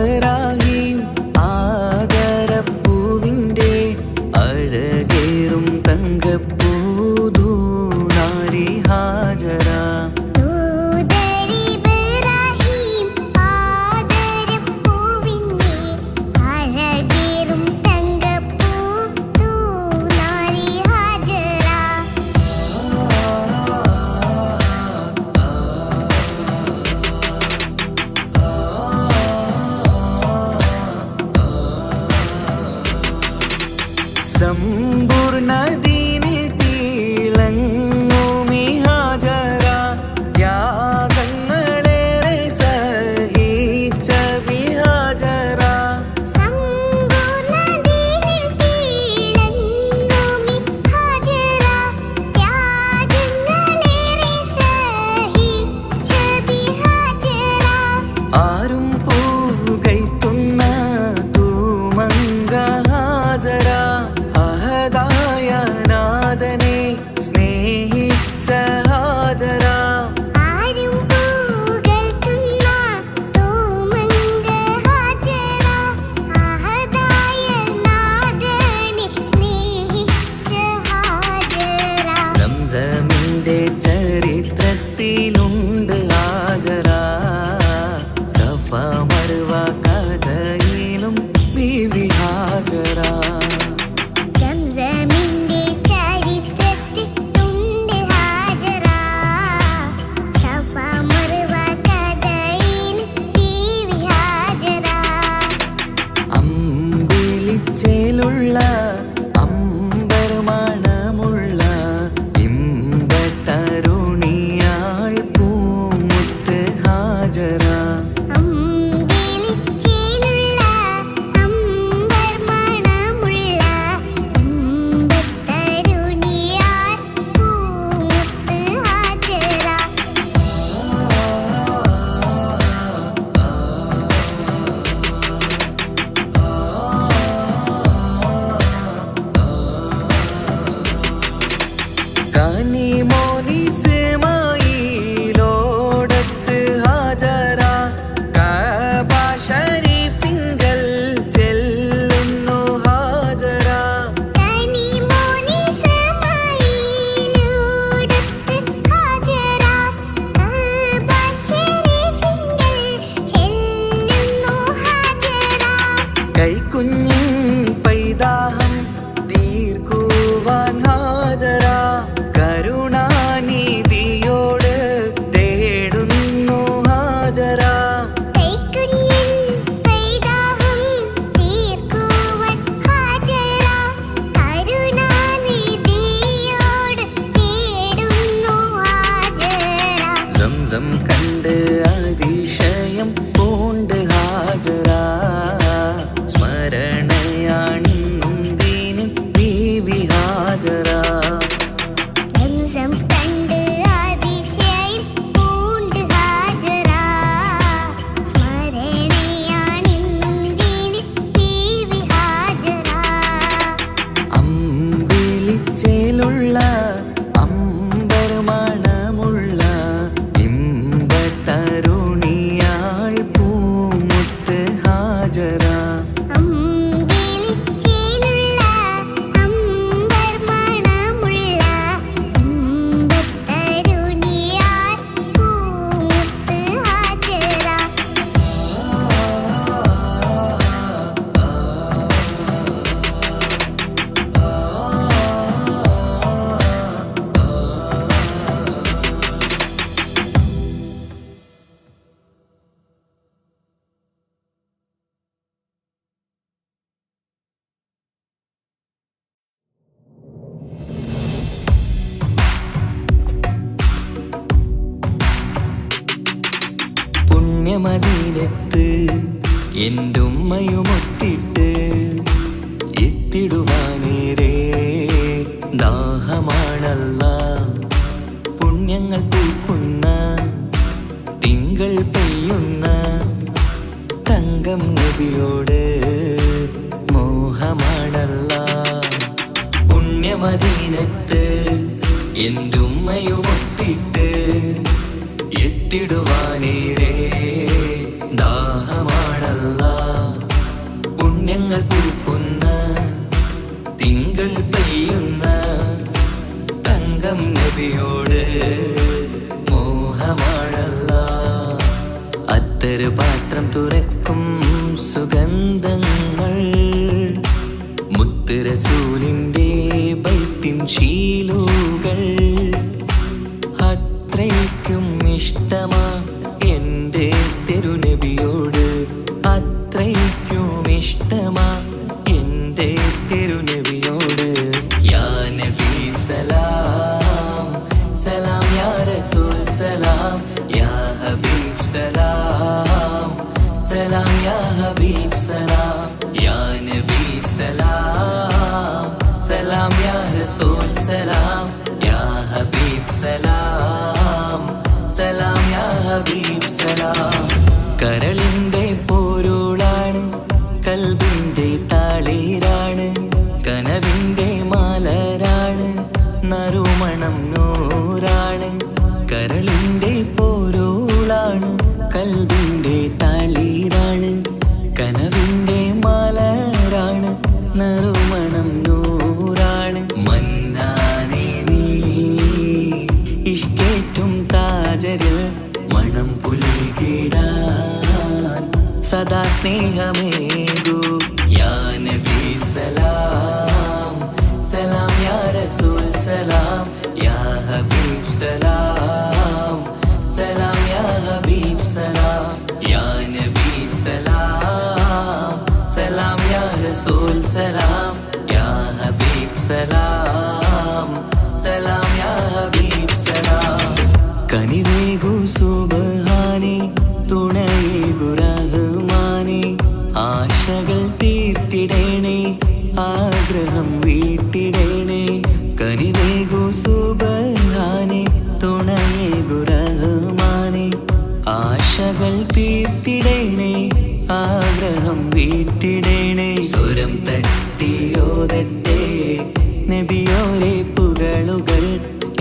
ഇബ്രാഹിം ആദരപ്പൂവിൻ്റെ അഴകേറും തങ്കപ്പൂതു നാരി ഹാജറ. സമ്പൂർണ്ണ ദീനിൽ തിളങ്ങുമി ഹാജറ. ത്യാഗങ്ങളേറെ സഹിച്ച ബിഹാജറ. ആരും പൂകൈത്തുന്ന തൂമങ്ക ഹാജറ. നാഥനെ സ്നേഹിച്ച ഹാജറ. സംസമിന്റെ ചരിത്രത്തിലുണ്ട് ഹാജറ. സഫ മർവ കഥയിലും ബീവി ഹാജറ. ചേലുള്ള അമ്പർമണമുള്ള ഇമ്പത്തരുണിയാൾ പൂമുത്ത് ഹാജറ. മോനിസ്മായിലോടത്ത് ഹാജറ. കഅബ ശരീഫിങ്കൽ ചെല്ലുന്നു ഹാജറ. കൈക്കുഞ്ഞിൻ പൈതാഹം തീർക്കുവാൻ ഹാജറ. കരുണാനിധിയോട് തേടുന്നു ഹാജറ. സംസം കണ്ട് അതിശയം പൂണ്ട് ഹാജറ. സ്മരണയാണിന്നും ദീനിൻ ബീവി ഹാജറ. ചേലുള്ള അമ്പർമണമുള്ള ഇമ്പത്തരുണിയാൾ പൂമുത്ത് ഹാജറ. മദീനത്ത് എന്റുമ്മയുമൊത്തിട്ട് എത്തിടുവാനേരെ ദാഹമാണല്ല. പുണ്യങ്ങൾ പൂക്കുന്ന തിങ്കൾ പെയ്യുന്ന തങ്കം നബിയോട് മോഹമാണല്ല. പുണ്യമദീനത്ത് എന്റുമ്മയുമൊത്തിട്ട് എത്തിടുവാനേരെ ദാഹമാണല്ല. സുഗന്ധങ്ങൾ മുത്ത് റസൂലിൻ്റെ ബൈത്തിൻ ശീലുകൾ അത്രയ്ക്കും ഇഷ്ടമാ എൻ്റെ തിരുനബിയോട് അത്രയ്ക്കും ഇഷ്ടമാ എൻ്റെ തിരുനബിയോട് യാ നബി സലാം സലാം യാ റസൂൽ സലാം യാ ഹബീബ് സലാം സലാം യാ ഹബീബ് സലാം യാ നബി സലാം സലാം യാ റസൂൽ സലാം യാ ഹബീബ് സലാം സലാം യാ ഹബീബ് സലാം കരളിൻ്റെ പോരുളാണ് കൽബിൻ്റെ താളീരാണ് കനവിൻ്റെ മാലരാണ് നറുമണം നൂറാണ് കരളിൻ്റെ പോരുളാണ് കൽബിൻ്റെ താളീരാണ് കനവിൻ്റെ മാലരാണ് നറുമണം നൂറാണ് മന്നാനേ നീ ഇഷ്കേറ്റും താജരിൽ മണം പുൽകിടാൻ സദാ സ്നേഹമേകൂ യാ നബി സലാം സലാം യാ റസൂൽ സലാം യാ ഹബീബ് സലാം സലാം യാ ഹബീബ് സലാം യാ നബി സലാം സലാം യാ റസൂൽ സലാം യാ ഹബീബ് സലാം സലാം യാ ഹബീബ് സലാം കനിവേകു സുബ്ഹാനേ തുണയേകു റഹ്മാനേ ആശകൾ തീർത്തിടേണേ ആഗ്രഹം വീട്ടിടേണേ കനിവേകു സുബ്ഹാനേ തുണയേകു റഹ്മാനേ ആശകൾ തീർത്തിടേണേ ആഗ്രഹം വീട്ടിടേണേ സ്വരം തട്ടിയോതട്ടെ നബിയോരെ പുകളുകൾ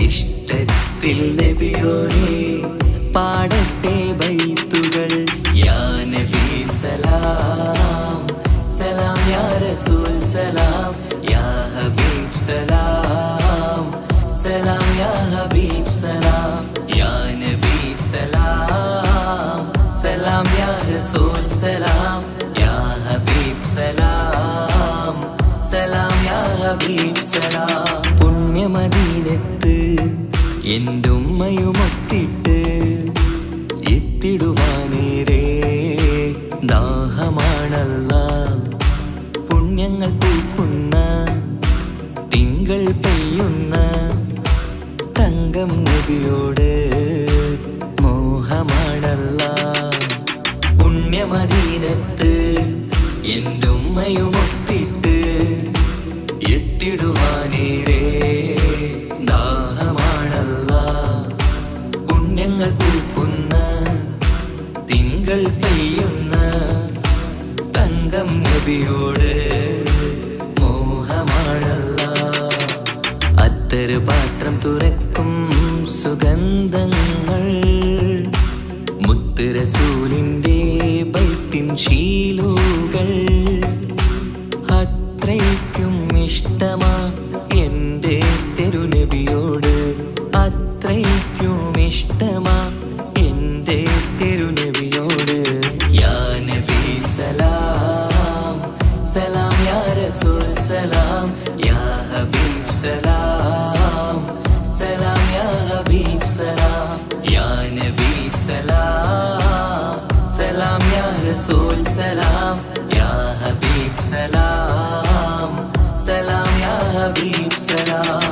ഇഷ്ടത്തിൽ നബിയോരെ പാടട്ടെ ബൈത്തുകൾ യാ നബി സലാം സലാം യാ റസൂൽ സലാം യാ ഹബീബ് സലാം സലാം യാ ഹബീബ് സലാം യാ നബി സലാം സലാം യാ റസൂൽ സലാം യാ ഹബീബ് സലാം സലാം യാ ഹബീബ് സലാം പുണ്യമദീനത്ത് എൻ്റെ ഉമ്മയുമൊത്തിട്ട് എത്തിടുവാനേരേ ദാഹമാണല്ലാ പുണ്യങ്ങൾ പൂക്കുന്ന തിങ്കൾ പെയ്യുന്ന തങ്കം നബിയോട് മോഹമാണല്ലാ പുണ്യമദീനത്ത് എൻ്റെ ഉമ്മയുമൊത്തിട്ട് എത്തിടുവാനേരേ ദാഹമാണല്ലാ പുണ്യങ്ങൾ പൂക്കുന്ന തിങ്കൾ പെയ്യുന്ന തങ്കം നബിയോട് മോഹമാണല്ലാ അത്തറ് പാത്രം തുറക്കും സുഗന്ധങ്ങൾ മുത്ത് റസൂലിൻ്റെ ബൈത്തിൻ ശീലുകൾ അത്രയ്ക്കും ഇഷ്ടമാ എൻ്റെ തിരുനബിയോട് അത്രയ്ക്കും ഇഷ്ടമാ എൻ്റെ തിരുനബിയോട് യാ നബി സലാം സലാം യാ റസൂൽ സലാം യാ ഹബീബ് സലാം സലാം യാ ഹബീബ് സലാം യാ നബി സലാം സലാം യാ റസൂൽ സലാം യാ ഹബീബ് സലാം സലാം യാ ഹബീബ് സലാം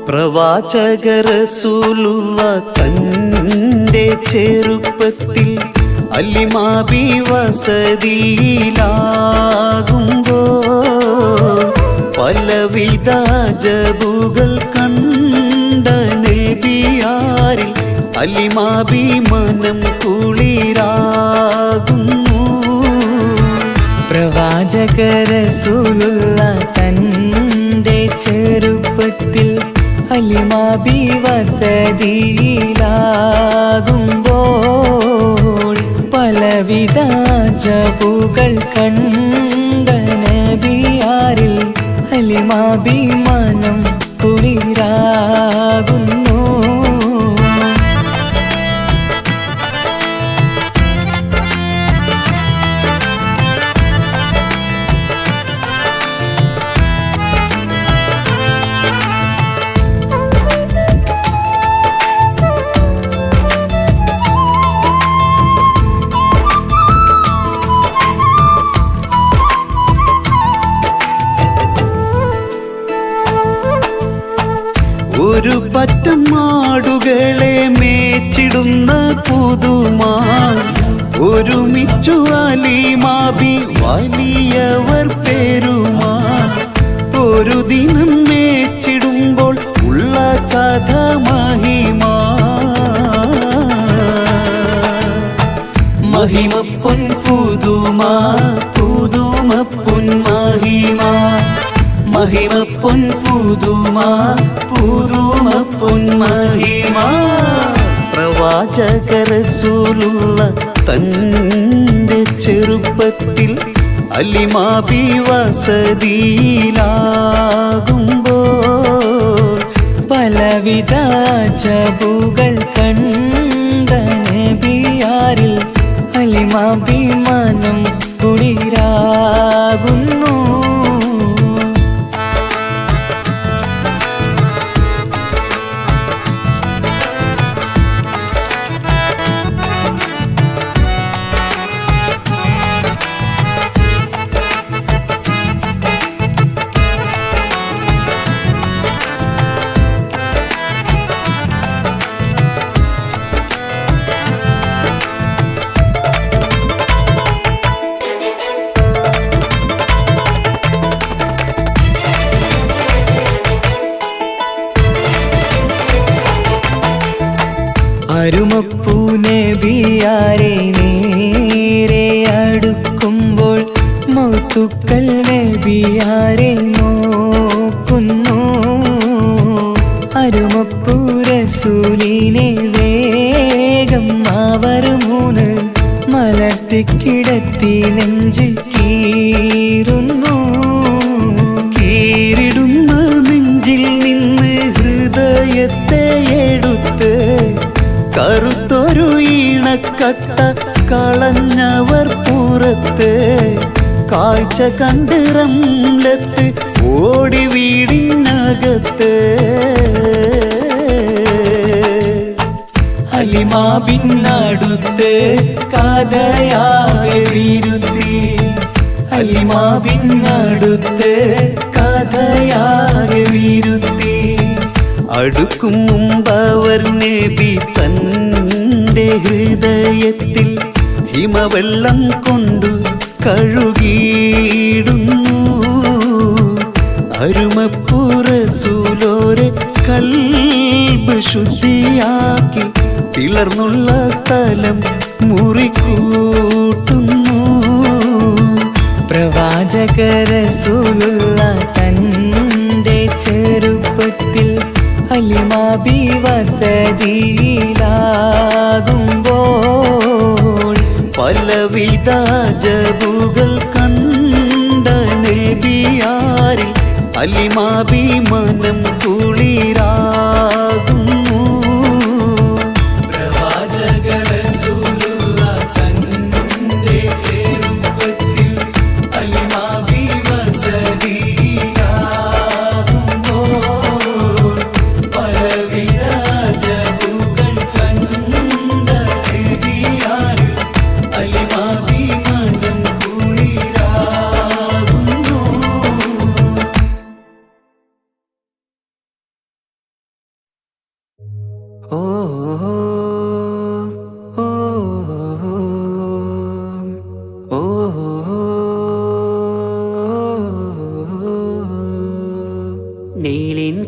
പ്രവാചക റസൂലുള്ള തൻ്റെ ചെറുപ്പത്തിൽ അലിമാബി വസതിയിലാകുമ്പോൾ പലവിധ ജബുകൾ കണ്ട നബിയാരിൽ അലിമാബി മനം കുളിരാകുന്നു. പ്രവാചക റസൂലുള്ള തൻ്റെ ചെറുപ്പത്തിൽ അലിമാബി വസതിയിലാകുമ്പോൾ പലവിധ ജബുകൾ കണ്ട നബിയാരിൽ അലിമാബി മനം കുളിരാകുന്നു. ഒരു പറ്റം മാടുകളെ മേച്ചിടുന്ന പുതുമാ ഒരുമിച്ചു അലിമാബി വലിയവർ പേരുമാ. ഒരു ദിനം മേച്ചിടുമ്പോൾ ഉള്ള കഥ മഹിമാ. മഹിമപ്പൊൻ പുതുമാ പുതുമപ്പൊൻ മഹിമാ. മഹിമപ്പൊൻ പുതുമാ പുതുമപ്പൊൻ മഹിമാ. പ്രവാചക റസൂലുള്ള തൻ്റെ ചെറുപ്പത്തിൽ അലിമാബി വസതിയിലാകുമ്പോൾ പലവിധ ജബുകൾ കണ്ട നബിയാരിൽ അലിമാബി മനം കുളിരാകുന്നു. അരുമപ്പൂ നബിയാരെ നേരെ അടുക്കുമ്പോൾ മൗത്തുക്കൾ നബിയാരെ നോക്കുന്നു. അരുമപ്പൂ റസൂലിനെ വേഗം അവർ മൂന്ന് മലർത്തിക്കിടത്തി നെഞ്ച് കീറുന്നു. കീറിടുന്ന നെഞ്ചിൽ നിന്ന് ഹൃദയത്തെ എടുത്ത് കറുത്തൊരു ഈണക്കട്ട കളഞ്ഞവർ പുറത്ത്. കാഴ്ച കണ്ട് റംലത്ത് ഓടി വീടിനകത്ത്. അലിമാബിനടുത്ത് കഥയാകെ വിരുത്തി. അലിമാബിനടുത്ത് കഥയാകെ വിരുത്തി. അടുക്കും മുമ്പവർ നബി തൻ്റെ ഹൃദയത്തിൽ ഹിമവെള്ളം കൊണ്ടു കഴുകിയിടുന്നു. അരുമപ്പൂ റസൂലോരെ കൽബ് ശുദ്ധിയാക്കി പിളർന്നുള്ള സ്ഥലം മുറിക്കൂട്ടുന്നു. പ്രവാചക റസൂലുള്ള തൻ്റെ ചെറുപ്പത്തിൽ അലിമാബി വസതിയിലാകുമ്പോൾ പലവിധ ജബുകൾ കണ്ട നബിയാരിൽ അലിമാബി മനം കുളിരാകുന്നു. പ്രവാചക റസൂലുള്ള തൻ്റെ ചെറുപ്പത്തിൽ അലിമാബി വസതിയിലാകുമ്പോൾ പലവിധ ജബുകൾ കണ്ട നബിയാരിൽ അലിമാബി മനം കുളിരാകുന്നു.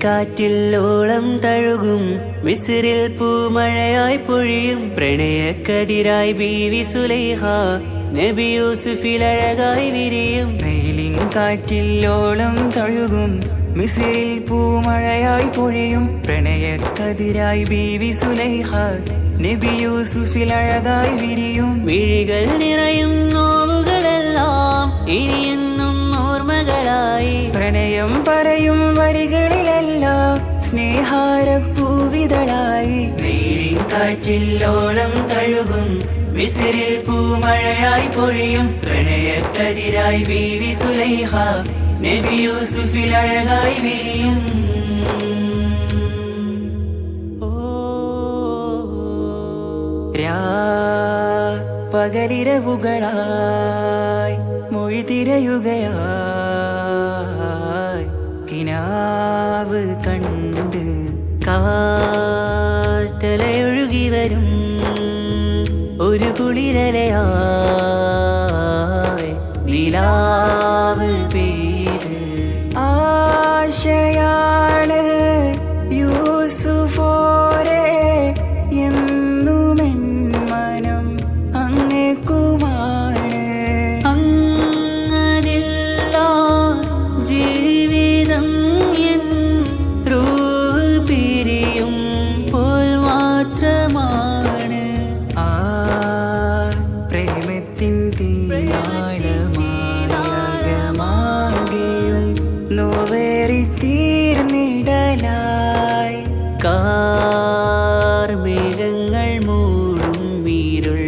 കാറ്റിൽ ഓളം തഴുകും മിസ്രിൽ പൂമഴയായി പൊഴിയും പ്രണയക്കതിരായി ബീവി സുലൈഹ നബി യൂസുഫിൽ അഴകായി വിരിയും വെയിലിൻ കാറ്റിൽ ഓളം തഴുകും മിസ്രിൽ പൂമഴയായി പൊഴിയും പ്രണയക്കതിരായി ബീവി സുലൈഹ നബി യൂസുഫിൽ അഴകായി വിരിയും മിഴികൾ നിറയും നോവുകളെല്ലാം ഇനിയെന്നും ഓർമ്മകളായി പ്രണയം പറയും വരികളിലെല്ലാം സ്നേഹാരപ്പൂവിതളായി വെയിലിൻ കാറ്റിൽ ഓളം തഴുകും മിസ്രിൽ പൂമഴയായി പൊഴിയും പ്രണയക്കതിരായി ബീവി സുലൈഹ നബി യൂസുഫിൽ അഴകായി വിരിയും പകലിരവുകളായി മൊഴി തിരയുകയായി കിനാവ് കണ്ട് കാറ്റലയൊഴുകി വരും ഒരു കുളിരലയായി നിലാവ് പെയ്ത് ആശയാണ് യൂസുഫോരെ എന്നുമെൻ മനം അങ്ങേക്കുമാണ് അങ്ങനില്ല ജീവിതം എൻ റൂഹ് പിരിയും പോൽ മാത്രമാണ് ആ പ്രേമത്തിൻ തീനാളമാകമാകെയും നോവേറി തീർന്നിടലായി കാർമേഘങ്ങൾ മൂടും വീരുൾ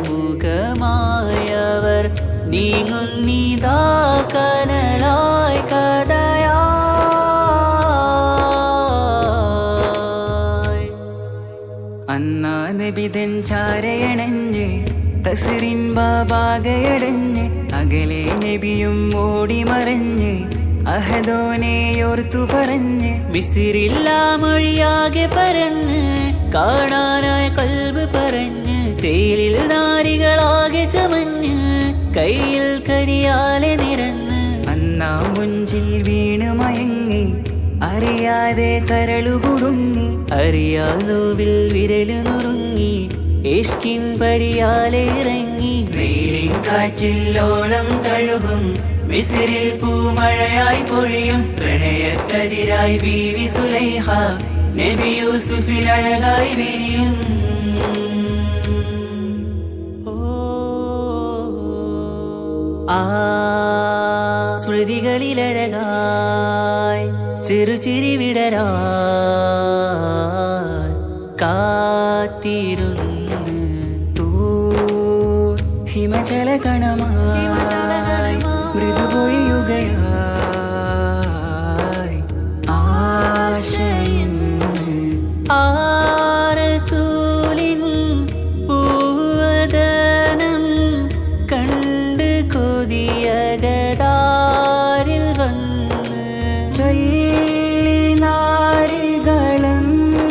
മുഖമായവർ നീങ്ങുന്നിതാ കനലായി കഥയായി അന്നാ നബിതൻ ചാരയണഞ്ഞ് കസറിൻ ബാബാകയടഞ്ഞ് അകലെ നബിയും ഓടി മറഞ്ഞ് അഹദോനെയോർത്തു പറഞ്ഞ് മിസ്രില്ലാ മൊഴിയാകെ പരന്ന് കാണാനായി കൽബ് പറഞ്ഞ് ചേലിൽ നാരികളാകെ ചമഞ്ഞ് കയ്യിൽ കരിയാലെ നിറന്ന് അന്നാ മുഞ്ചിൽ വീണ് മയങ്ങി അറിയാതെ കരളുകുടുങ്ങി അറിയാനോവിൽ വിരലു നുറുങ്ങി ഇഷ്കിൻ പടിയാലെ ഇറങ്ങി വെയിലിൻ കാറ്റിൽ ഓളം തഴുകും മിസ്രിൽ പൂമഴയായി പൊഴിയും പ്രണയക്കതിരായി ബീവി സുലൈഹ നബി യൂസുഫിൽ അഴകായി വിരിയും ആ സ്മൃതികളിലഴകായി ചെറുചിരി വിടരാ കാത്തിരുന്ന് തൂ ഹിമജല കണമായി മൃദുപൊഴിയുകയായി ആശയിൻ ആരസൂലിൻ പൂവദനം കണ്ട് കൊതിയകതാരിൽ വന്ന് ചൊല്ലി നാരികളെന്ന്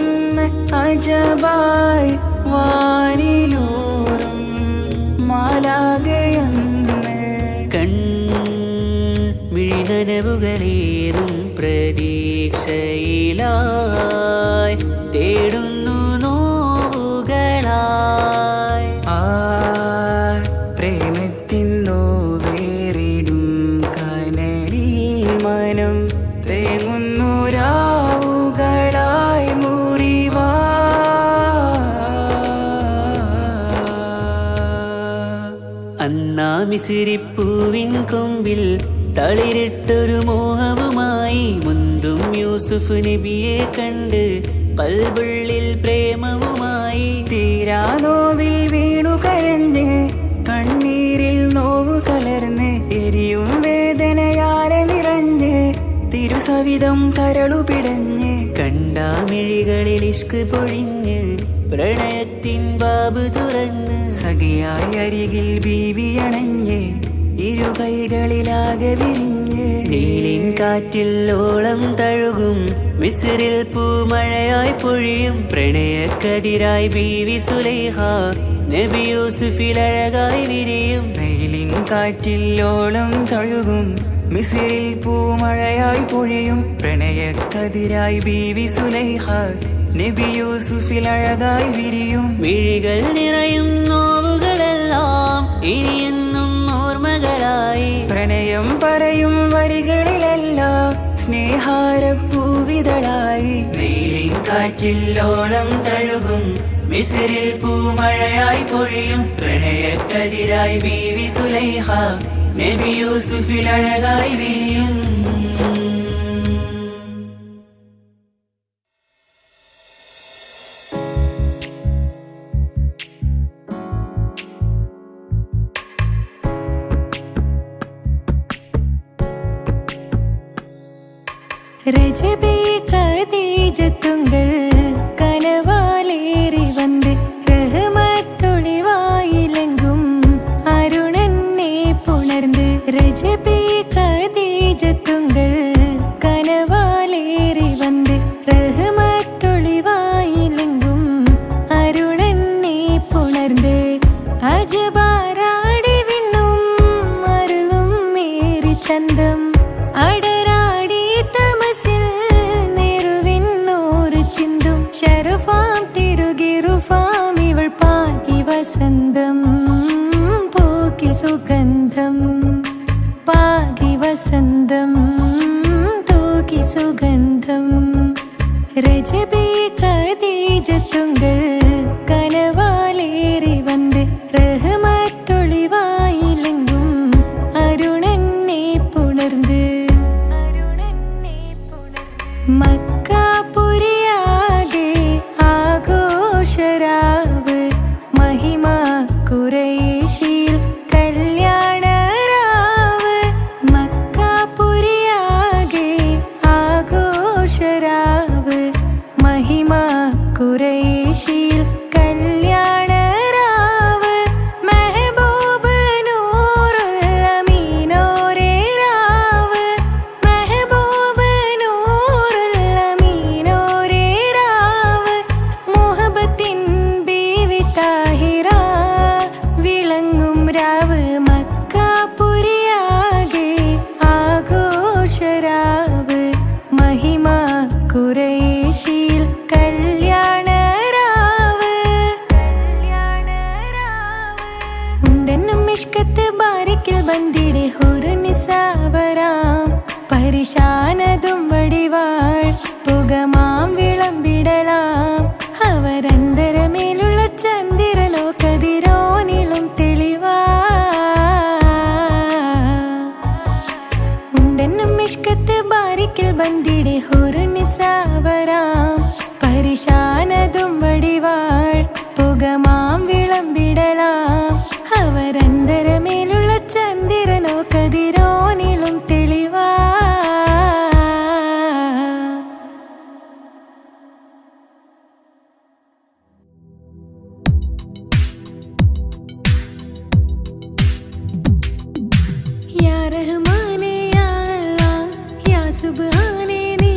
അജബായി വാനിലൂറും മാലാകയെന്ന് മിഴിനനവുകളേറും പ്രതീക്ഷയിലായി തേടുന്നു നോവുകളായി ആ പ്രേമത്തിൻ നോവേറിടും കനലിൽ മനം തേങ്ങുന്നു രാവുകളായി മുറിവാ അന്നാ മിസിരിപ്പൂവിൻ കൊമ്പിൽ തളിരിട്ടൊരു മോഹവുമായി മുന്തും യൂസുഫ് നബിയെ കണ്ട് കൽബുള്ളിൽ പ്രേമവുമായി തീരാ നോവിൽ വീണു കരഞ്ഞ് കണ്ണീരിൽ നോവ് കലർന്ന് എരിയും വേദനയാലെ നിറഞ്ഞ് തിരുസവിധം കരളു പിടഞ്ഞ് കണ്ടാമിഴികളിൽ ഇഷ്ക് പൊഴിഞ്ഞ് പ്രണയത്തിൻ ബാബ് തുറന്ന് സഖിയായി അരികിൽ ബീവി അണഞ്ഞ് ഇരുകൈകളിലാകെ വിരിഞ്ഞ് നീലിൻ കാറ്റിൽ ഓളം തഴുകും മിസ്രിൽ പൂമഴയായി പൊഴിയും പ്രണയക്കതിരായി ബീവി സുലൈഹ നബി യൂസുഫിൽ അഴകായി വിരിയും വെയിലിൻ കാറ്റിൽ ഓളം തഴുകും മിസ്രിൽ പൂമഴയായി പൊഴിയും പ്രണയക്കതിരായി ബീവി സുലൈഹ നബി യൂസുഫിൽ അഴകായി വിരിയും മിഴികൾ നിറയും നോവുകളെല്ലാം ഇനിയെന്നും ഓർമ്മകളായി പ്രണയം പറയും വരികളിലെല്ലാം സ്നേഹാരപ്പൂവിതളായി വെയിലിൻ കാറ്റില്ലോളം തഴുകും മിസ്രിൽ പൂമഴയായി പൊഴിയും പ്രണയക്കതിരായി ബീവി സുലൈഹ നബി യൂസുഫിൽ അഴകായി വിരിയും രജബേ ഖദീജത്തുങ്കൾ കനവാലേറി വന്ന് റഹ്മത്തൊളിവായിലെങ്കും അരുണനെ പുണർന്ന് രജബേ ഖദീജത്തുങ്കൾ കനവാലേറി വന്ന് റഹ്മത്തൊളിവായിലെങ്കും അരുണനെ പുണർന്ന് അജബാറാടി വിണ്ണും അരുളും മേറി ചന്തം അടരാടി തമസിൽ നെറുവിന്നോറ് ചിന്തും ശരഫാം തിരുകിറുഫാം ഇവൾ പാകി വസന്തം പോക്കി സുഗന്ധം പാകി വസന്തം തൂക്കി സുഗന്ധം രജബേ ഖദീജത്തുങ്കൾ കനവാലേറി വന്ന് റഹ്മത്തൊളിവായിലെങ്കും അരുണനെ പുണർന്ന് മക്കാപുരിയാകെ ആഘോഷരാവ് മഹിമ ഖുറൈശിൽ കല്യാണരാവ് മക്കാപുരിയാകെ ആഘോഷരാവ് മഹിമ ഖുറൈശിൽ കല്യാണരാവ് മെഹബൂബ് നൂറുൽ അമീനോരേ രാവ് മെഹബൂബ് നൂറുൽ അമീനോരേ രാവ് മുഹബത്തിൻ ബീവി താഹിറ വിളങ്ങും രാവ് മക്കാപുരിയാകെ ആഘോഷരാവ് മഹിമ ഖുറൈശിൽ കല്യാണരാവ് ഉണ്ടെന്നും ഇഷ്കത്ത് ബാരിക്കിൽ ബന്ദിടെ ഹുറു നിസാവരാം പരിശാനതും വടിവാൾ പുകമാം വിളമ്പിടലാം അവരന്തരമേലുള്ള ചന്ദ്രനോ കതിരോനിലും തെളിവാ ഉണ്ടെന്നും ഇഷ്കത്ത് ബാരിക്കിൽ ബന്ദിടെ ഹുറു നിസാവരാം പരിശാനതും വടിവാൾ പുകമാം വിളമ്പിടലാം അവരന്തരമേലുള്ള ചന്ദ്രനോ കതിരോനിലും തെളിവാ യാ റഹ്മാനേ യാ അല്ലാഹ് യാ സുബ്ഹാനേ നീ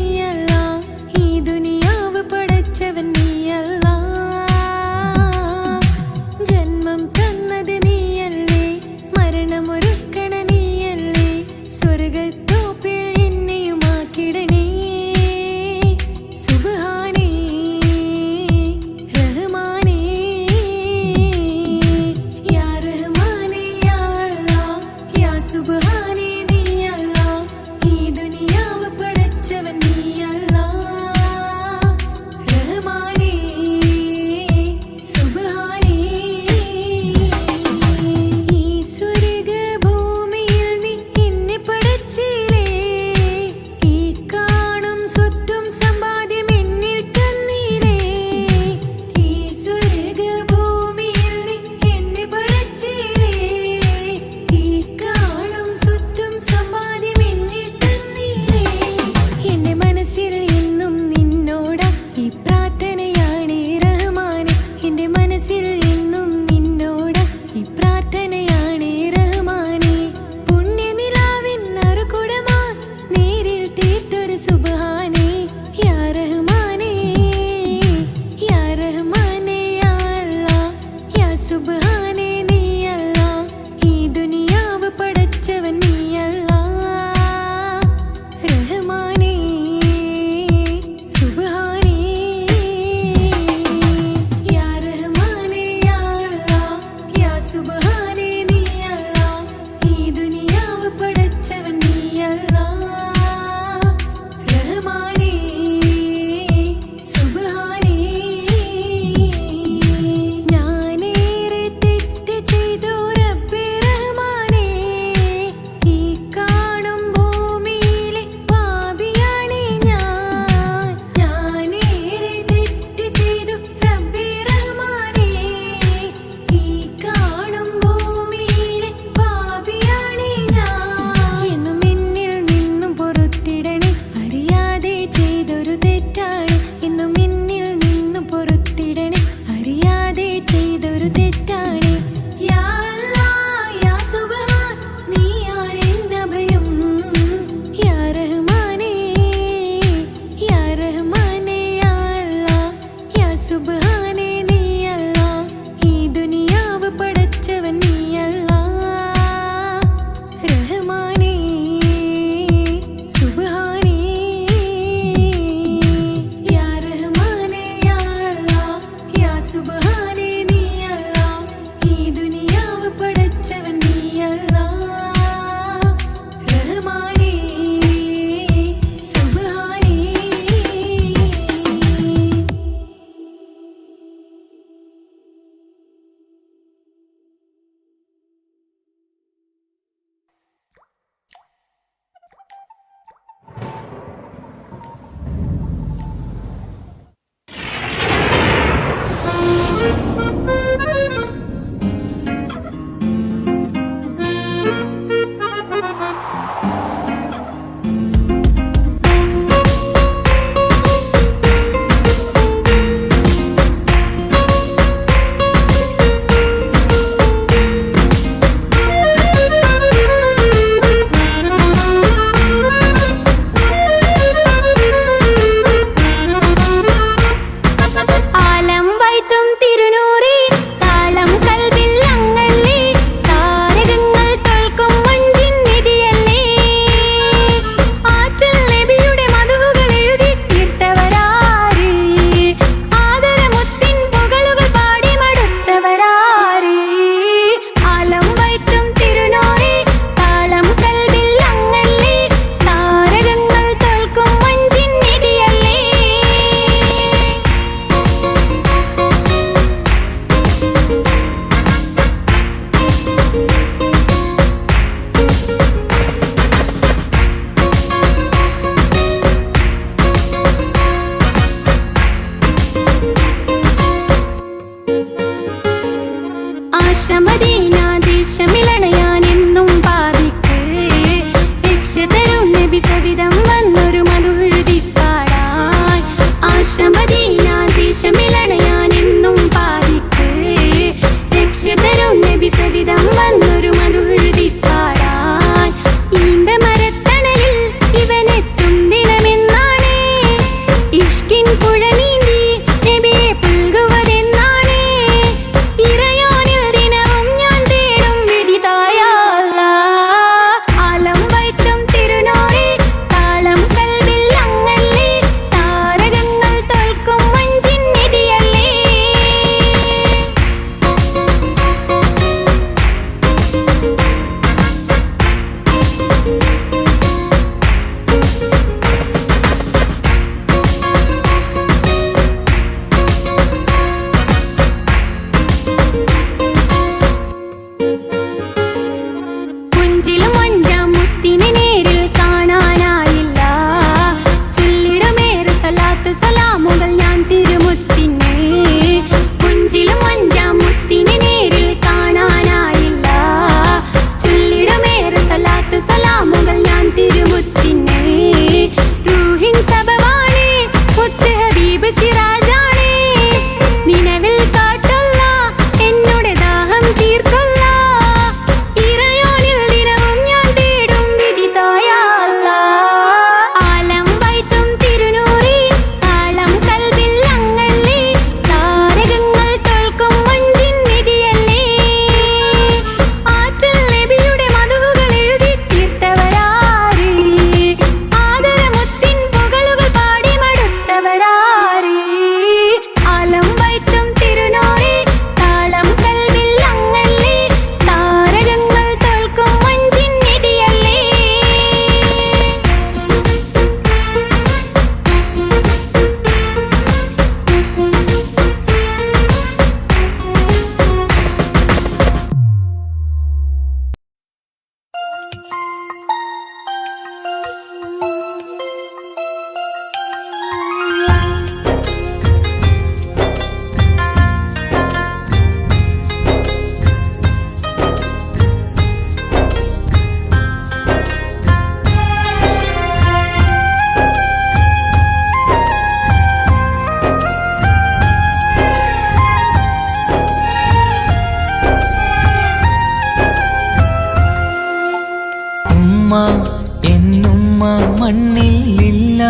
എന്നുമ്മ മണ്ണിലില്ല,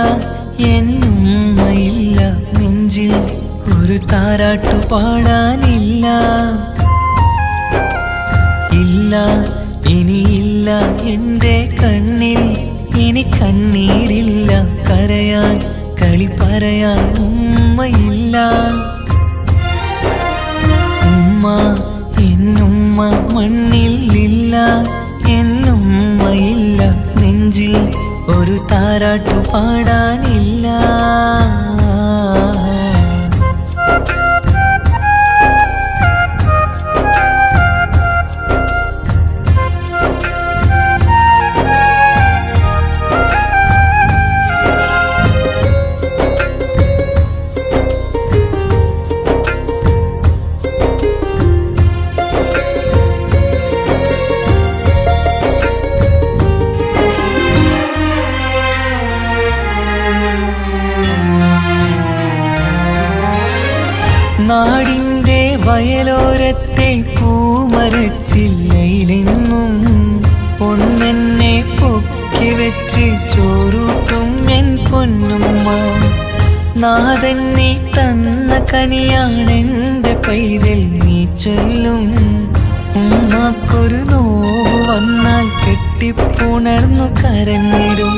എന്നുമ്മയില്ല നെഞ്ചിൽ ഒരു താരാട്ടു പാടാനില്ല. ഇല്ല ഇനിയില്ല എൻ്റെ കണ്ണിൽ, ഇനി കണ്ണീരില്ല കരയാൻ, കളി പറയാൻ ഉമ്മയില്ല. ഉമ്മ എന്നുമ്മ മണ്ണിലില്ല, എന്നുമ്മയില്ല നെഞ്ചിൽ ഒരു താരാട്ടു പാടാനില്ല. നാടിൻ്റെ വയലോരത്തെ പൂമരച്ചില്ലയിലെന്നും ഒന്നെന്നെ പൊക്കി വെച്ച് ചോറൂട്ടും എൻ പൊന്നുമ്മ. നാഥൻ നീ തന്ന കനിയാണെൻ്റെ പൈതൽ നീ ചൊല്ലും. ഉമ്മാക്കൊരു നോവ് വന്നാൽ കെട്ടിപ്പുണർന്നു കരഞ്ഞിടും.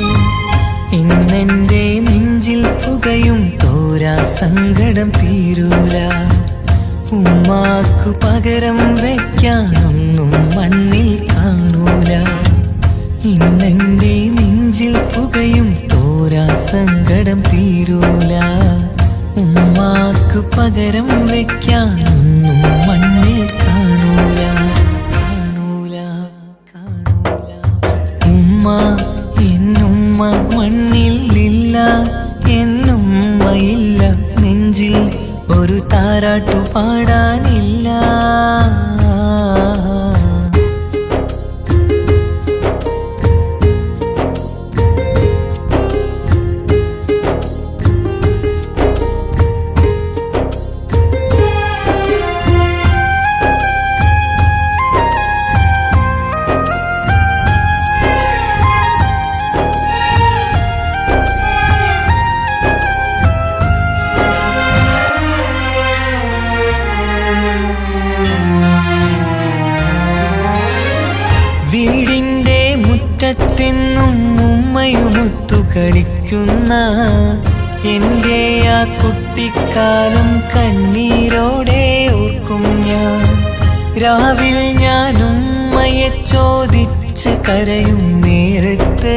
ഇന്നെൻ്റെ നെഞ്ചിൽ പുകയും തോരാ സങ്കടം തീരൂല. ഉമ്മാക്കു പകരം വയ്ക്കാനൊന്നും മണ്ണിൽ കാണൂല. ഇന്നെൻ്റെ നെഞ്ചിൽ പുകയും തോരാ സങ്കടം തീരൂല. ഉമ്മാക്കു പകരം വയ്ക്കാനൊന്നും മണ്ണിൽ കാണൂല, കാണൂല, കാണൂല. ഉമ്മ എന്നുമ്മ മണ്ണിലില്ല, എന്നുമ്മയില്ല നെഞ്ചിൽ ഒരു താരാട്ടു പാടാനില്ല. വീടിൻ്റെ മുറ്റത്തെന്നും ഉമ്മയുമൊത്തു കളിക്കുന്ന എൻ്റെ ആ കുട്ടിക്കാലം കണ്ണീരോടെ ഓർക്കും ഞാൻ. രാവിൽ ഞാൻ ഉമ്മയെ ചോദിച്ച് കരയും നേരത്ത്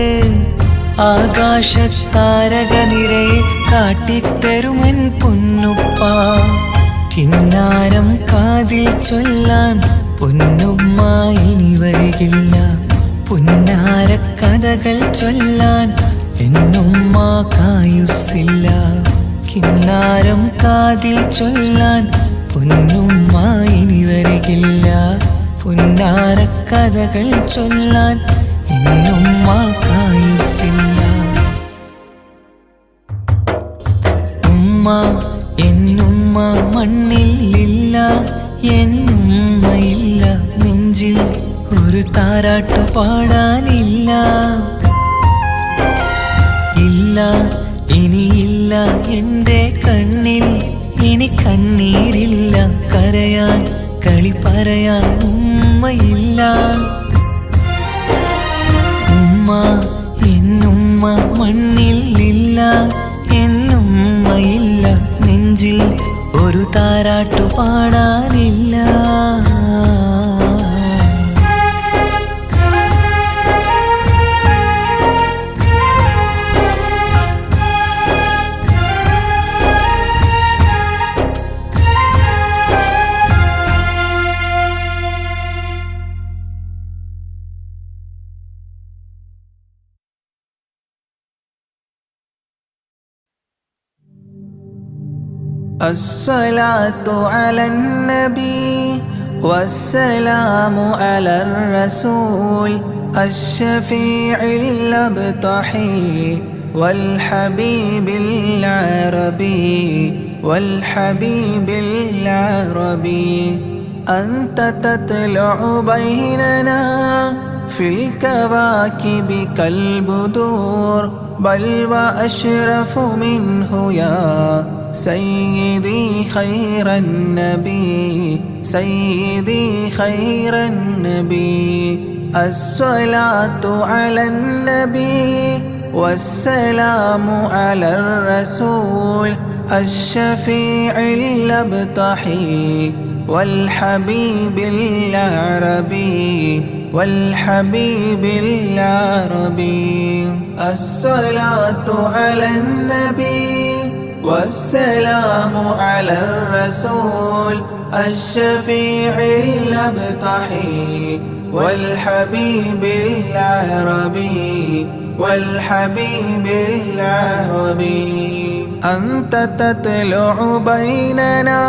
ആകാശത്താരക നിരയെ കാട്ടിത്തരുമൻ പൊന്നുപ്പ. കിന്നാരം കാതിൽ ചൊല്ലാൻ പൊന്നുമ്മ ഇനി വരികില്ല. പുന്നാര കഥകൾ ചൊല്ലാൻ എന്നുമ്മ കായുസ്സില്ല. കിന്നാരം കാതിൽ ചൊല്ലാൻ പൊന്നുമ്മ ഇനി വരികില്ല. പുന്നാര കഥകൾ ചൊല്ലാൻ എന്നുമ്മ കായുസ്സില്ല. ഉമ്മ എന്നുമ്മ മണ്ണിലില്ല, എന്നുമ്മയില്ല നെഞ്ചിൽ ഒരു താരാട്ടു പാടാനില്ല. ഇല്ല ഇനിയില്ല എൻ്റെ കണ്ണിൽ, ഇനി കണ്ണീരില്ല കരയാൻ, കളി പറയാൻ ഉമ്മയില്ല. ഉമ്മ എന്നുമ്മ മണ്ണിലില്ല, എന്നുമ്മയില്ല നെഞ്ചിൽ ഒരു താരാട്ടു പാടാനില്ല. الصلاة على النبي والسلام على الرسول الشفيع الأبطحي والحبيب العربي والحبيب العربي. أنت تطلع بيننا في الكواكب كالبدور بل وأشرف منه يا سيدي خير النبي سيدي خير النبي الصلاة على النبي والسلام على الرسول الشفيع الأبطحي والحبيب العربي والحبيب العربي الصلاة على النبي والسلام على الرسول الشفيع الأبطحي والحبيب العربي والحبيب العربي أنت تطلع بيننا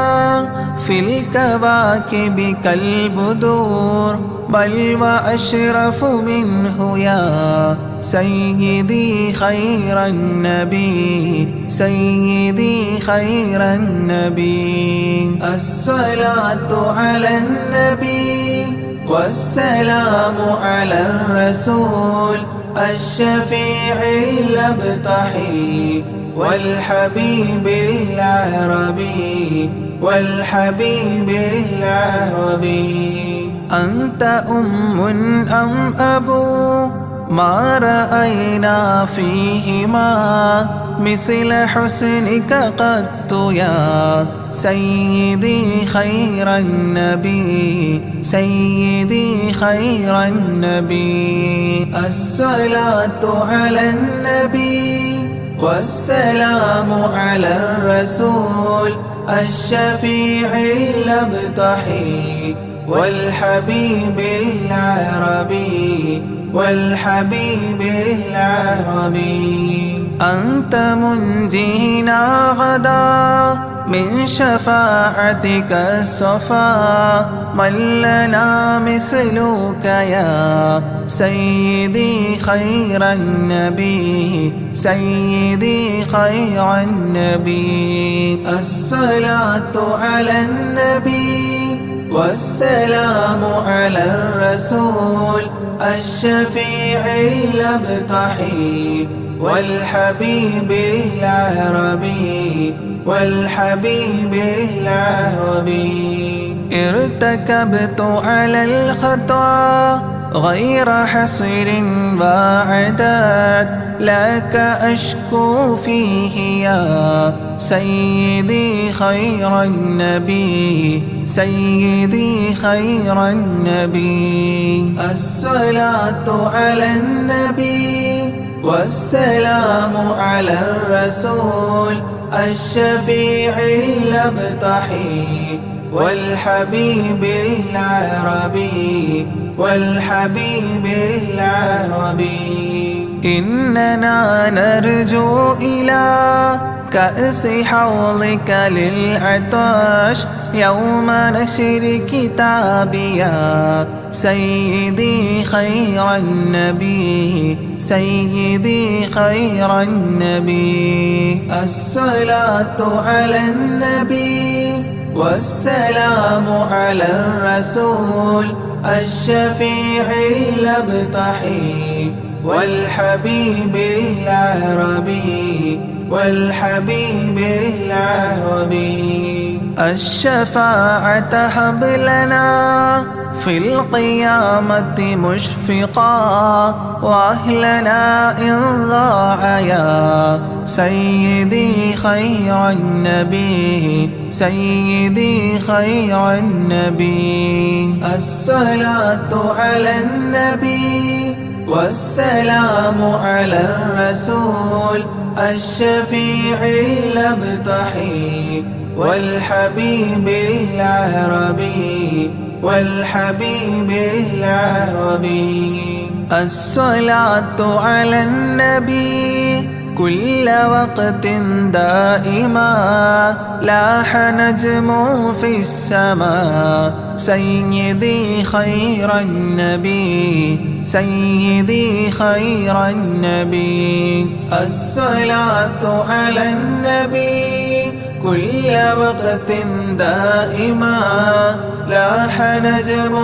في الكواكب كالبدور بل وأشرف منه يا سيدي خير النبي سيدي خير النبي الصلاة على النبي والسلام على الرسول الشفيع الأبطحي والحبيب العربي والحبيب العربي أنت أم أم أبو ما رأينا فيهما مثل حسنك قط يا سيدي خير النبي سيدي خير النبي الصلاة على النبي والسلام على الرسول الشفيع الأبطحي والحبيب العربي والحبيب العربي أنت منجينا غدا من شفاعتك الصفا من لنا مثلك يا سيدي خير النبي سيدي خير النبي الصلاة على النبي والسلام على الرسول الشفيع الأبطحي والحبيب العربي والحبيب العربي ارتكبت على الخطا غير حصر وعداد لك أشكو فيه يا سيدي خير النبي سيدي خير النبي الصلاة على النبي والسلام على الرسول الشفيع الأبطحي والحبيب العربي والحبيب العربي إننا نرجو إلى كأس حوضك للعطاش يوم نشر كتابي يا سيدي خير النبي سيدي خير النبي الصلاة على النبي والسلام على الرسول الشفيع الأبطحي والحبيب العربي والحبيب العربي الشفاعة هب لنا في القيامة مشفقا وأهلنا إن ضاع يا سيدي خير النبي سيدي خير النبي الصلاة على النبي والسلام على الرسول الشفيع الأبطحي والحبيب العربي والحبيب العربي الصلاة على النبي كل وقت دائما لاح نجم في السماء سيدي خير النبي سيدي خير النبي الصلاة على النبي كل وقت دائما لاح نجم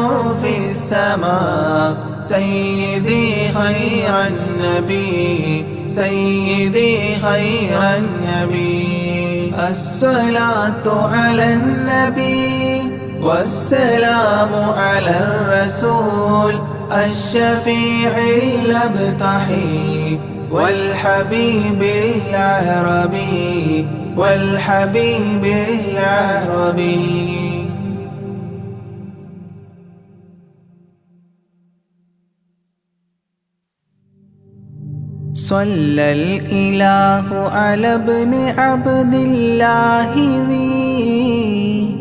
في السماء سيدي خير النبي سيدي خير النبي الصلاة على النبي والسلام على الرسول الشفيع الأبطحي والحبيب العربي والحبيب العربي. صلى الإله على ابن عبد الله ذي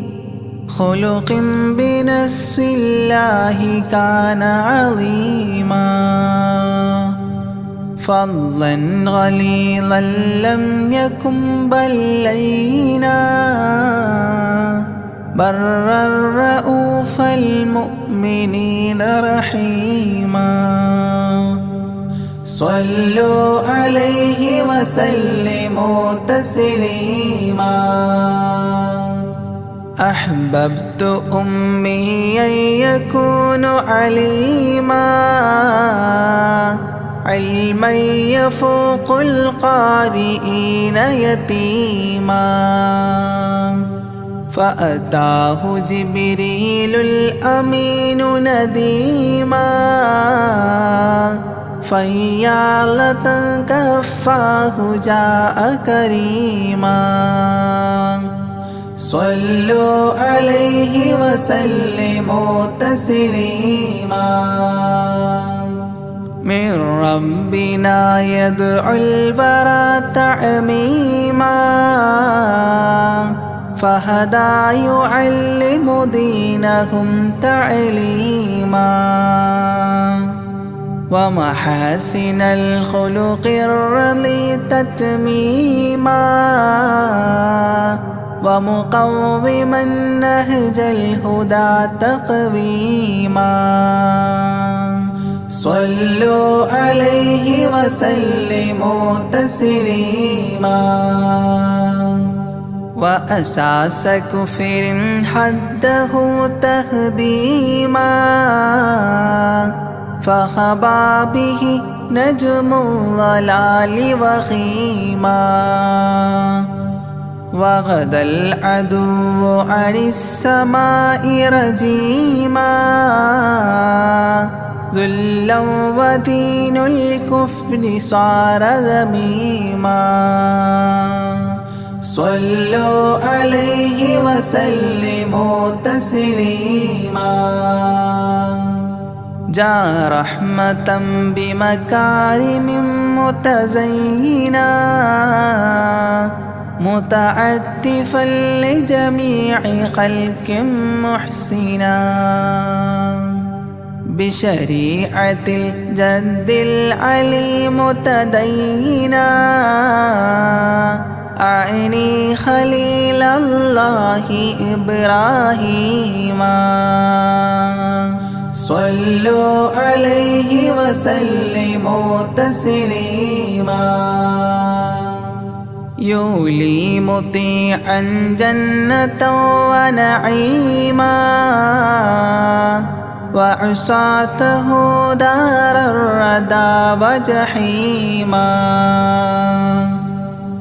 خلق بنص الله كان عظيما فضلا غليظا لم يكن بل لينا برا رؤوف المؤمنين رحيما صلوا عليه وسلموا تسليما. أحببت أمي أن يكون عليما علما يفوق القارئين يتيما فأتاه جبريل الأمين نديما فيالة كفاه جاء كريما صلوا عليه وسلموا تسليما. من ربنا يدعو البرى تعميما فهدى يعلم دينهم تعليما ومحاسن الخلق الرضي تتميما ومقوما نهج الهدى تقويما صلوا عليه وسلموا تسليما. وأساس كفر حده تهديما فخبا به نجم الضلال وخيما وغدا العدو عن السماء رجيما ذلا ودين الكفر صار ذميما صلوا عليه وسلموا تسليما. جاء رحمة بمكارم متزينا متعتفا لجميع خلق محسنا بشريعة الجد العلي متدينا أعني خليل الله إبراهيم صلوا عليه وسلموا تسليما. يولي مطيعا جنة ونعيما وعصاته دار الردى وجحيما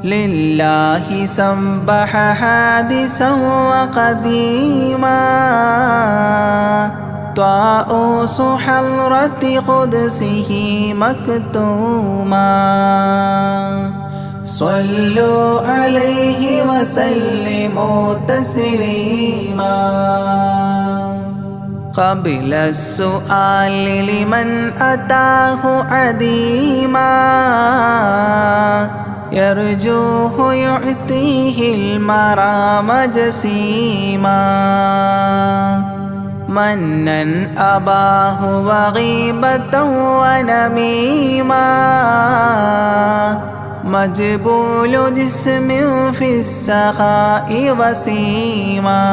لله سبح حادثا وقديما طاؤوس حضرة قدسه مكتوما صلوا عليه وسلموا تسليما. قبل السؤال لمن أتاه عديما يرجوه يعطيه المرام جسيما منا أباه وغيبة ونميما مجبول جسم في السخاء وسيما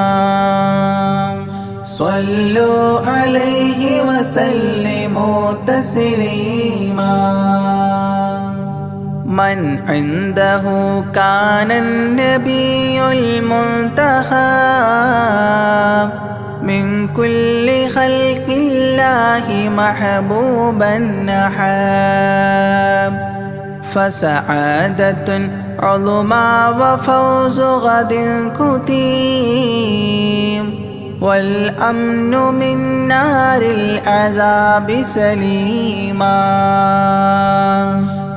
صلوا عليه وسلموا تسليما. من عنده كان النبي المنتخب من كل خلق الله محبوبا نحب فسعادة عظمى وفوز غد كتيم والأمن من نار العذاب سليما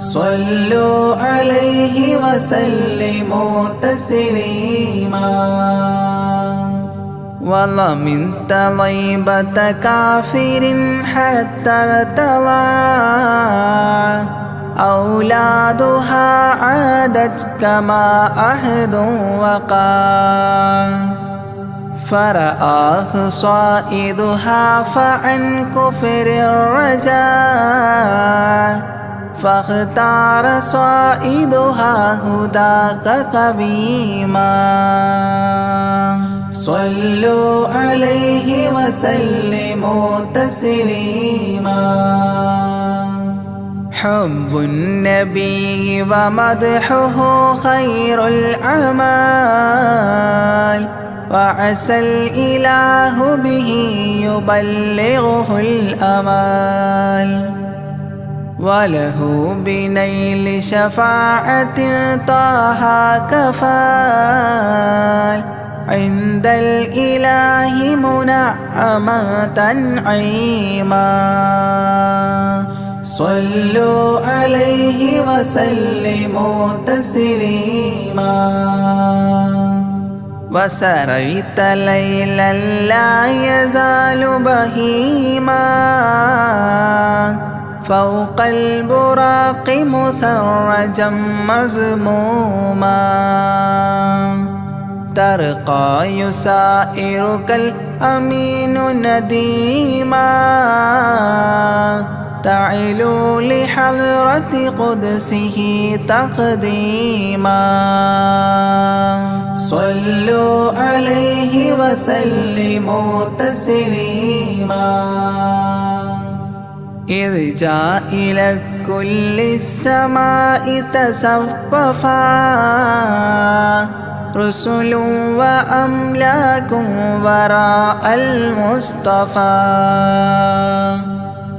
صلوا عليه وسلموا تسليما والله من طيبة كافر حتى ارتضى أولادها عادت كما عهد وقع فرآه صائدها فعن كفر الرجاء فاختار صائدها هداك قويما صلوا عليه وسلموا تسليما حب النبي ومدحه خير الأعمال وعسى الإله به يبلغه الأمال وله بنيل شفاعة طه كفال عند الإله منعما تنعيما صلوا عليه وسلموا تسليما وسريت ليلا لا يزال بهيما فوق البراق مسرجا مزموما ترقى يسائرك الأمين نديما تعلو لحضرة قدسه تقديما صلوا عليه وسلموا تسليما إذ جاء إلى كل السماء تصففا رسل وأملاك وراء المصطفى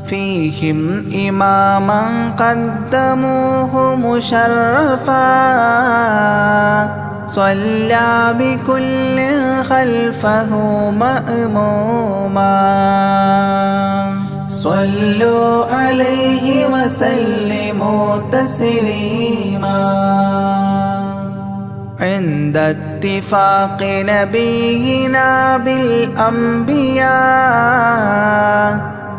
فيهم إماما قدموه مشرفا صلى بكل خلفه مأموما صلوا عليه وسلموا تسليما عند اتفاق نبينا بالأنبياء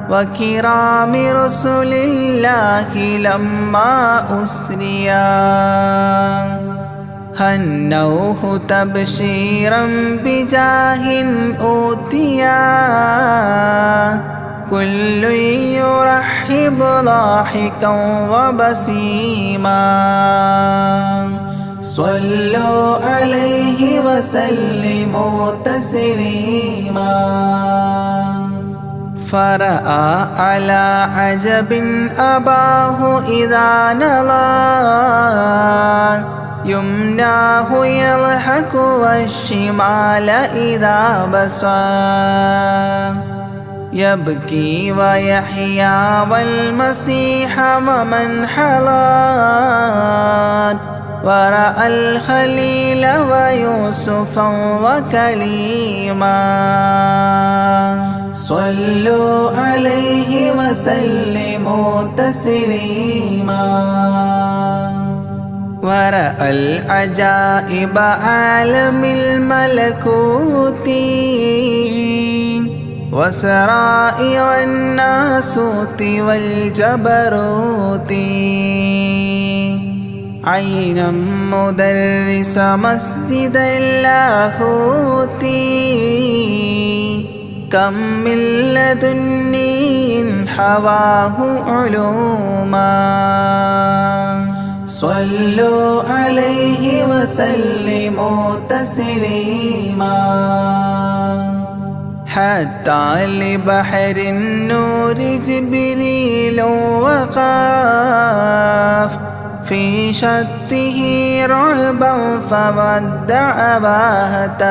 وكرام رسل الله لما أسريا هنوه تبشيرا بجاه أوتيا كل يرحب ضاحكا وبسيما صلوا عليه وسلموا تسليما فرأى على عجب أباه إذا نظر يمناه يضحك والشمال إذا بصر يبكي ويحيى والمسيح ومن حضر ورأى الخليل ويوسفا وكليما صلوا عليه وسلموا تسليما ورأى العجائب عالم الملكوت وسرائر الناسوت والجبروت عينا مدرس مسجد اللاهوت كم من لدني حواه علوما صلوا عليه وسلموا تسليما حتى لبحر النور جبريل وقاف في في شته رعبا فودع وهتاف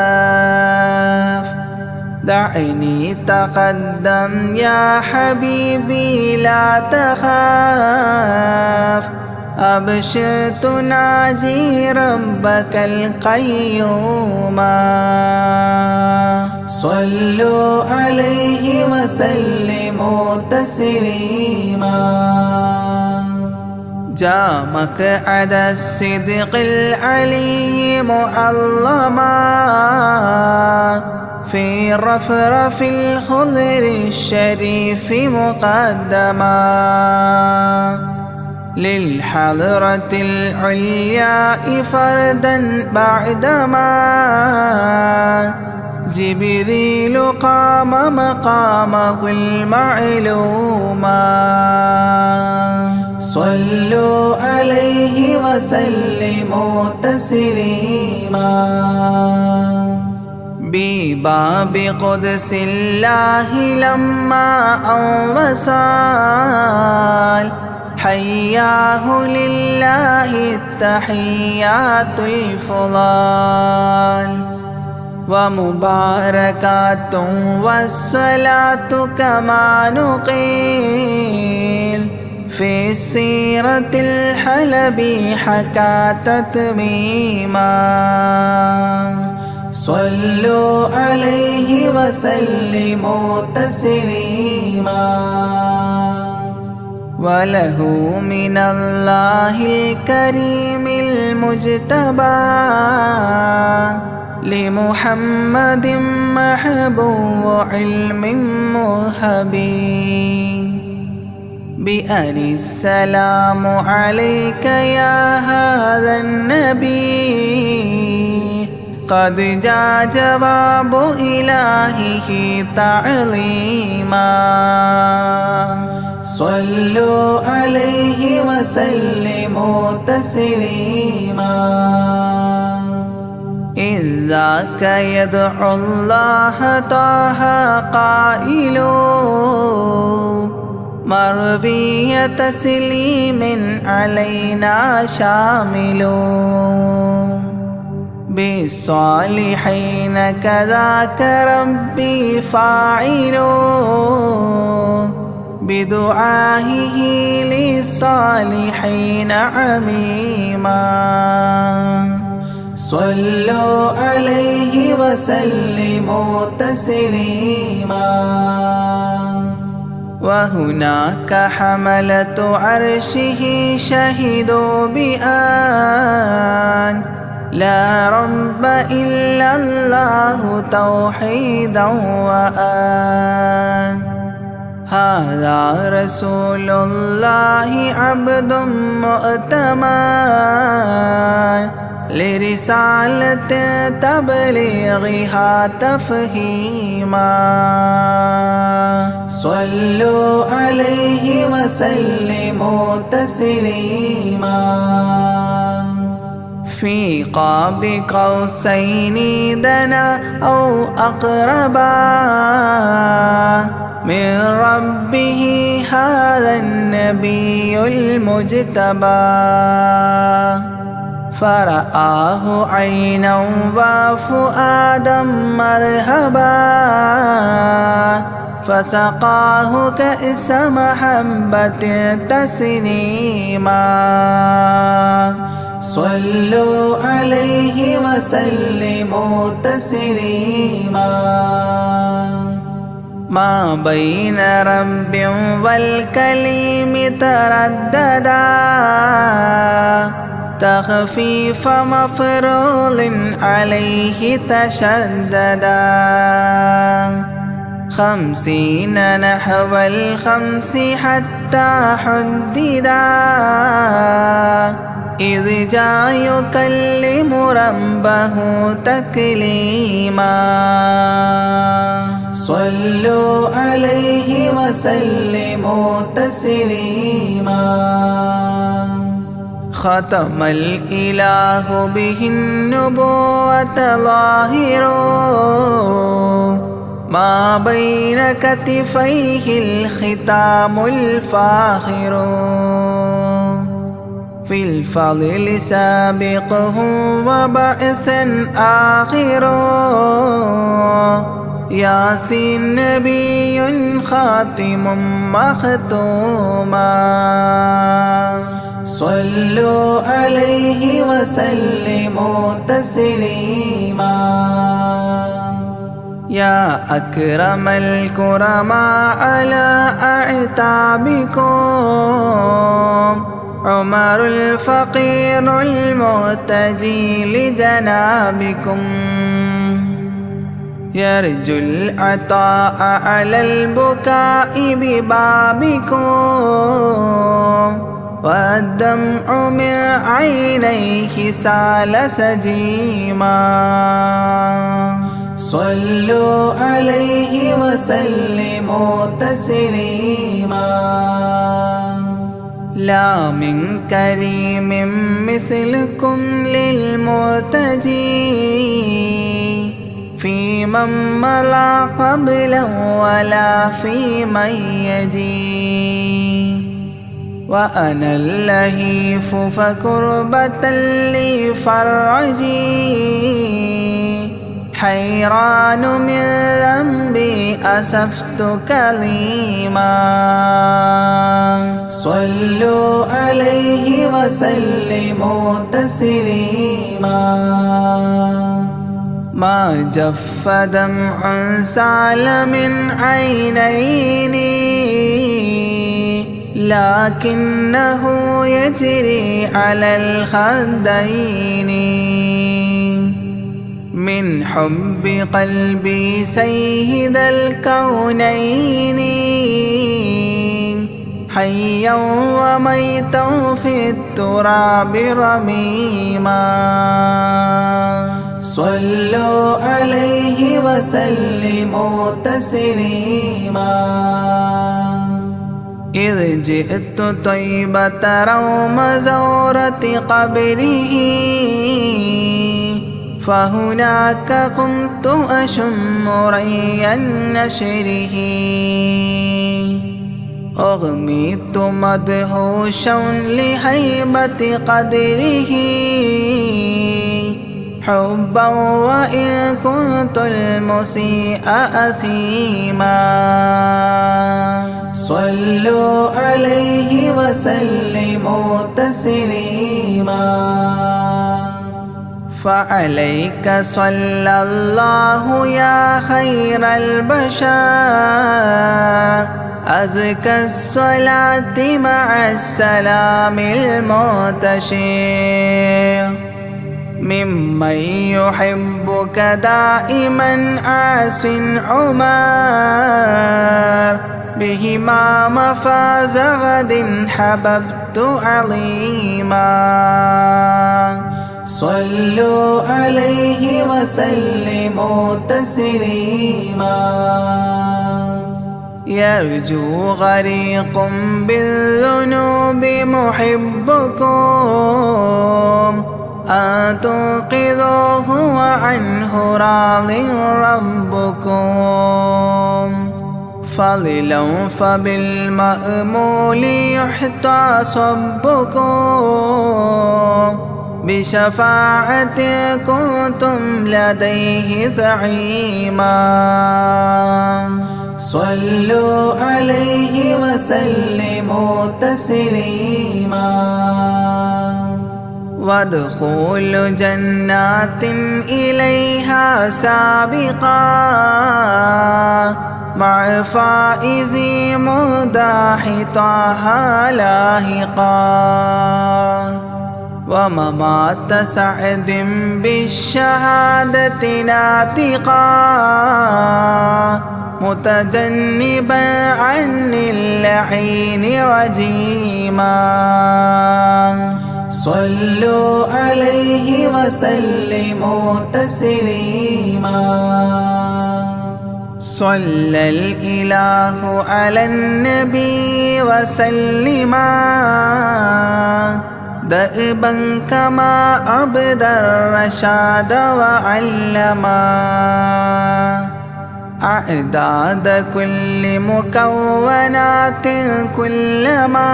دعني تقدم يا حبيبي لا تخاف أبشر تناجي ربك القيوم صلوا عليه وسلموا تسليما جاء مقعد الصدق العلي معظما في رفرف الخضر الشريف مقدما للحضرة العليا فردا بعدما جبريل قام مقامه المعلوم صلوا عليه وسلموا تسليما بباب قدس الله لما وصال حياه لله التحيات الفضال ومباركات والصلاة كما نقيل في السيرة الحلبي حكى تتميما صلوا عليه وسلموا تسليما وله من الله الكريم المجتبى لمحمد محبوب علم مهبي بأن السلام عليك يا هذا النبي قد جاء جواب إلهه تعظيما صلوا عليه وسلموا تسليما إذ ذاك يدعو الله طه قائل مروي تسليم علينا شامل بالصالحين كذاك ربي فاعل بدعائه للصالحين عميما صلوا عليه وسلموا تسليما وهناك حملة عرشه شهدوا بأن لا رب إلا الله توحيدا وأن هذا رسول الله عبد مؤتمن لرسالة تبليغها تفهيما صلوا عليه وسلموا تسليما في قاب قوسين دنا أو أقربا من ربه هذا النبي المجتبى فرآه عينا وفؤادا مرهبا فسقاه كأس محبة تسنيما صلوا عليه وسلموا تسليما ما بين رب والكليم ترددا تخفيف مفروض عليه تشددا 50 نحو 5 حتى حددا إذ جاء يكلم ربه تكليما صلوا عليه وسلموا تسليما ختم الإله به النبوة ظاهر ما بين كتفيه الختام الفاخر في الفضل سابقه وبعثا آخر ياسين نبي خاتم مختوما صلوا عليه وسلموا تسليما يا أكرم الكرماء على أعتابكم عمر الفقير المعتجي لجنابكم يرجو العطاء على البكاء ببابكم والدمع من عينيه سال سجيما صلوا عليه وسلموا تسليما لا من كريم مثلكم للمرتجي في من مضى قبلا ولا في من يجي وأنا اللهيف فكربة لي فرجي حيران من ذنبي أسفت كظيما صلوا عليه وسلموا تسليما ما جف دمع سال من عينيني لكنه يجري على الخدين من حب قلبي سيد الكونين حيا وميتا في التراب رميما صلوا عليه وسلموا تسليما إذ جئت طيبة روم زورة قبره فهناك قمت أشم ري نشره أغميت مدهوشا لهيبة قدره حبا وإن كنت المسيء أثيما صلوا عليه وسلموا تسليما فعليك صلى الله يا خير البشر أزكى الصلاة مع السلام المنتشر ممن يحبك دائما عاص عمر بهما مفاز غد حببت عظيما صلوا عليه وسلموا تسليما يرجو غريق بالذنوب محبكم أن تنقذوه وعنه راض ربكم فضلا فبالمأمول يحتى صبكم بشفاعة كنتم لديه زعيما صلوا عليه وسلموا تسليما وادخول جنات إليها سابقا مع فائزي مداح طه لاهقا وممات سعد بالشهادة ناطقا متجنبا عن اللعين رجيما صلوا عليه وسلموا تسليما صلى الإله على النبي وسلما دأبا كما أبدى الرشاد وعلما أعداد كل مكونات كلما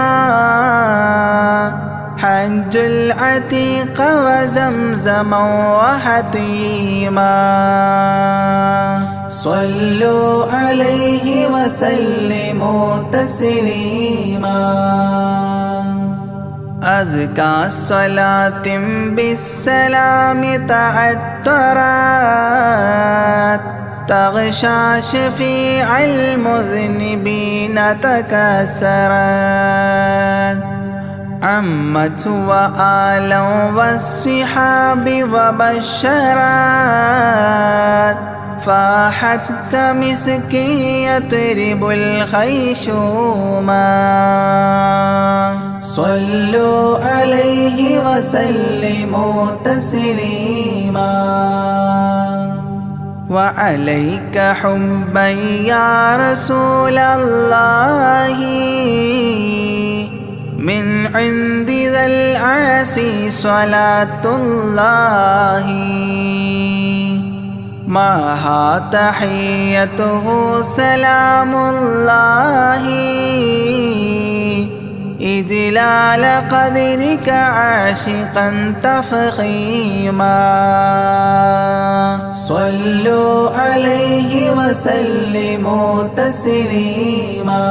حج العتيق وزمزما وحطيما صلوا عليه وسلموا تسليما أزكى صلاة بالسلام تعطرت تغشى شفيع المذنبين تكسرت عمت وآلا والصحاب وبشرت فاحت كمسك يطرب الخيشوما صلوا عليه وسلموا تسليما وعليك حبا يا رسول الله من عند ذا العاصي صلاة الله معها تحيته سلام الله إجلال قدرك عاشقا تفخيما صلوا عليه وسلموا تسليما